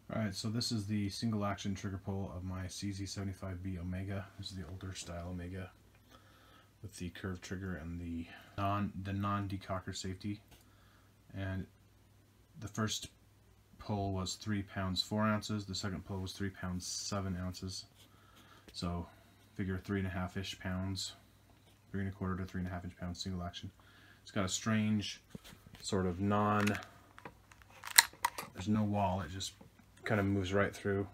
Alright, so this is the single action trigger pull of my CZ75B Omega. This is the older style Omega with the curved trigger and the non-decocker safety. And the first pull was 3 pounds 4 ounces. The second pull was 3 pounds 7 ounces. So figure 3.5-ish pounds, 3¼ to 3.5-inch pounds single action. It's got a strange sort of there's no wall. It just kind of moves right through.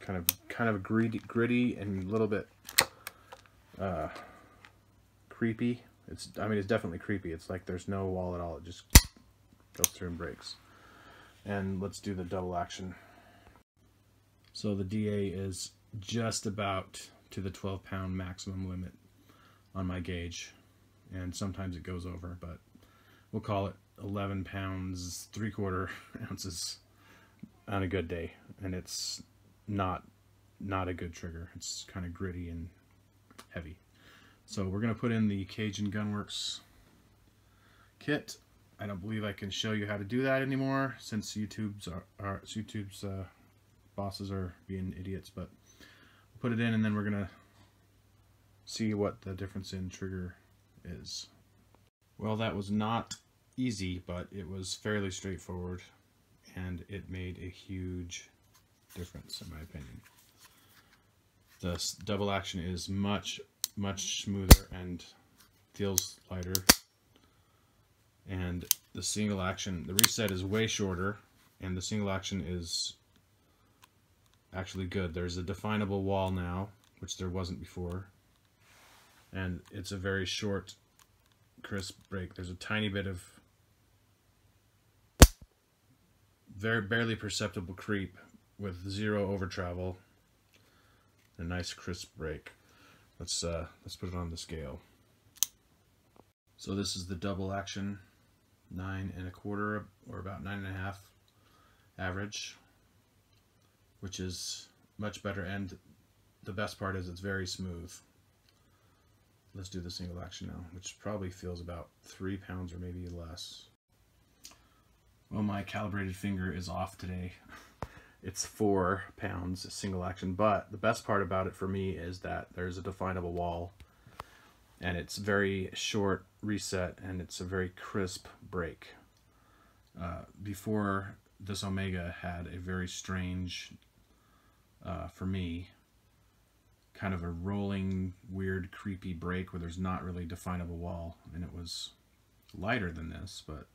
Kind of gritty and a little bit creepy. It's definitely creepy. It's like there's no wall at all. It just goes through and breaks. And let's do the double action. So the DA is just about to the 12-pound maximum limit on my gauge, and sometimes it goes over, but we'll call it 11 pounds 3/4 ounces on a good day, and it's not a good trigger. It's kind of gritty and heavy. So we're going to put in the Cajun Gunworks kit. I don't believe I can show you how to do that anymore since YouTube's bosses are being idiots, but we'll put it in and then we're going to see what the difference in trigger is. Well, that was not easy, but it was fairly straightforward, and it made a huge difference in my opinion. The double action is much smoother and feels lighter, and the single action, the reset is way shorter, and the single action is actually good. There's a definable wall now, which there wasn't before, and it's a very short, crisp break. There's a tiny bit of barely perceptible creep with zero over travel. A nice crisp break. Let's put it on the scale. So this is the double action, 9¼ or about 9.5 average, which is much better, and the best part is it's very smooth. Let's do the single action now, which probably feels about 3 pounds or maybe less. Well, my calibrated finger is off today. It's 4 pounds single action, but the best part about it for me is that there's a definable wall, and it's very short reset, and it's a very crisp break. Before, this Omega had a very strange, for me, kind of a rolling, weird, creepy break where there's not really a definable wall, and it was lighter than this, but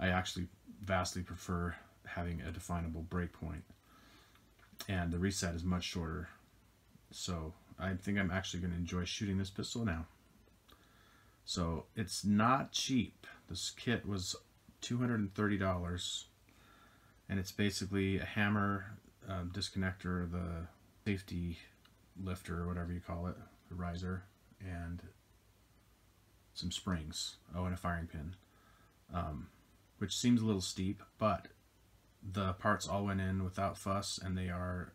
I actually vastly prefer having a definable break point, and the reset is much shorter. So I think I'm actually going to enjoy shooting this pistol now. So it's not cheap. This kit was $230, and it's basically a hammer, disconnector, the safety lifter or whatever you call it, the riser, and some springs, and a firing pin, which seems a little steep, but the parts all went in without fuss, and they are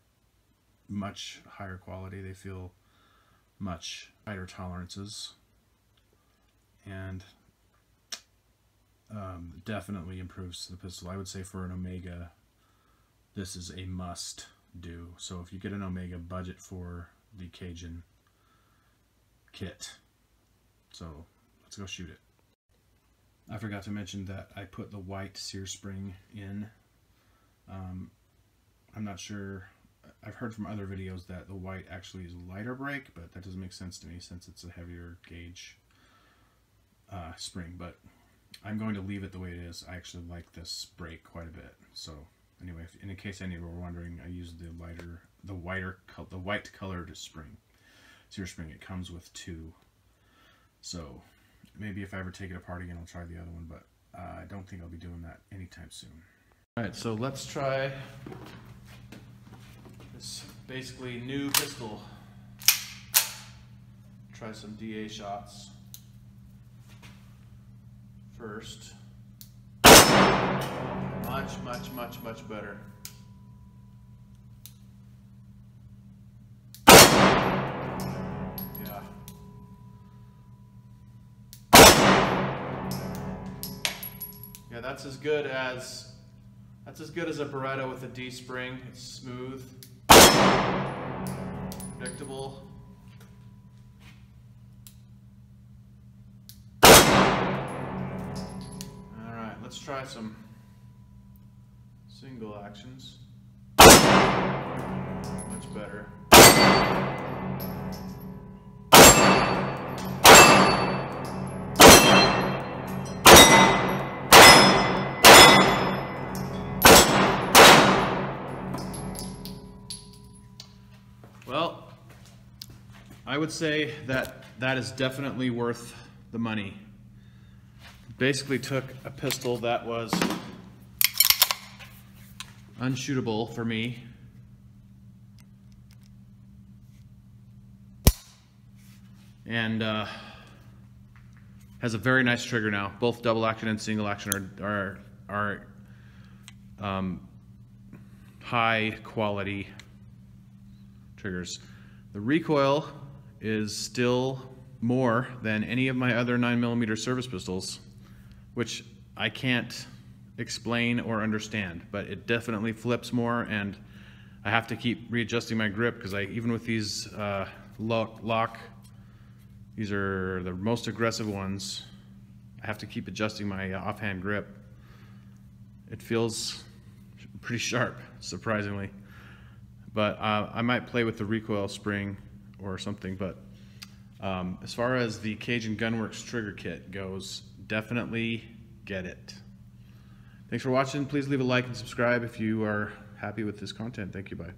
much higher quality. They feel much tighter tolerances, and definitely improves the pistol. I would say for an Omega, this is a must do. So if you get an Omega, budget for the Cajun kit. So let's go shoot it. I forgot to mention that I put the white sear spring in. I'm not sure, I've heard from other videos that the white actually is a lighter break, but that doesn't make sense to me since it's a heavier gauge spring, but I'm going to leave it the way it is. I actually like this break quite a bit. So anyway, in case any of you were wondering, I used the white colored spring, sear spring. It comes with 2. So maybe if I ever take it apart again, I'll try the other one, but I don't think I'll be doing that anytime soon. Alright, so let's try this basically new pistol. Try some DA shots first. Much better. Yeah. Yeah, that's as good as That's as good as a Beretta with a D spring. It's smooth, predictable. Alright, let's try some single actions. Much better. Well, I would say that that is definitely worth the money. Basically took a pistol that was unshootable for me and has a very nice trigger now. Both double action and single action are high quality triggers. The recoil is still more than any of my other 9mm service pistols, which I can't explain or understand, but it definitely flips more, and I have to keep readjusting my grip because even with these lock, these are the most aggressive ones, I have to keep adjusting my offhand grip. It feels pretty sharp, surprisingly. But I might play with the recoil spring or something, but as far as the Cajun Gunworks trigger kit goes, definitely get it. Thanks for watching. Please leave a like and subscribe if you are happy with this content. Thank you. Bye.